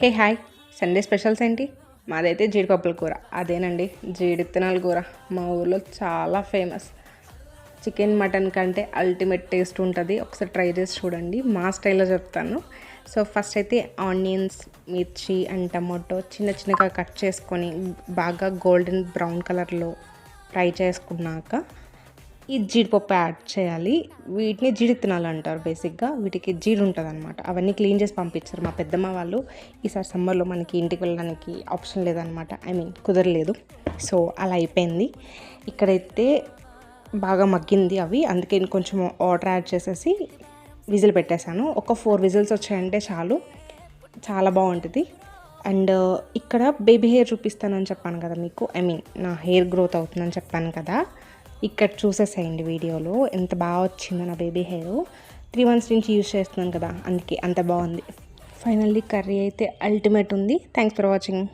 Hey hi, Sunday specials ఏంటి? మాదైతే జీడిపప్పుల కూర. అదేనండి, జీడిత్తనాల కూర మా ఊర్లో చాలా ఫేమస్. చికెన్ మటన్ కంటే అల్టిమేట్ టేస్ట్ ఉంటుంది. ఒకసారి ట్రై చేసి చూడండి, మా స్టైల్లో చెప్తాను. సో ఫస్ట్ అయితే ఆనియన్స్, మిర్చి అండ్ టమాటో చిన్న చిన్నగా కట్ చేసుకొని బాగా గోల్డెన్ బ్రౌన్ కలర్లో ఫ్రై చేసుకున్నాక ఈ జీడిపప్పు యాడ్ చేయాలి. వీటిని జీడిత్తనాలు అంటారు. బేసిక్గా వీటికి జీడి ఉంటుంది అనమాట. అవన్నీ క్లీన్ చేసి పంపించారు మా పెద్దమ్మ వాళ్ళు. ఈసారి సమ్మర్లో మనకి ఇంటికి వెళ్ళడానికి ఆప్షన్ లేదనమాట, కుదరలేదు. సో అలా అయిపోయింది. ఇక్కడైతే బాగా మగ్గింది అవి, అందుకే కొంచెం వాటర్ యాడ్ చేసేసి విజిల్ పెట్టేశాను. ఒక 4 విజిల్స్ వచ్చాయంటే చాలు, చాలా బాగుంటుంది. అండ్ ఇక్కడ బేబీ హెయిర్ చూపిస్తానని చెప్పాను కదా మీకు, నా హెయిర్ గ్రోత్ అవుతుందని చెప్పాను కదా. ఇక్కడ చూసేసేయండి వీడియోలో ఎంత బాగా వచ్చిందో నా బేబీ హెయిర్. 3 months నుంచి యూజ్ చేస్తున్నాను కదా, అందుకే అంత బాగుంది. ఫైనల్లీ కర్రీ అయితే అల్టిమేట్ ఉంది. Thanks for watching.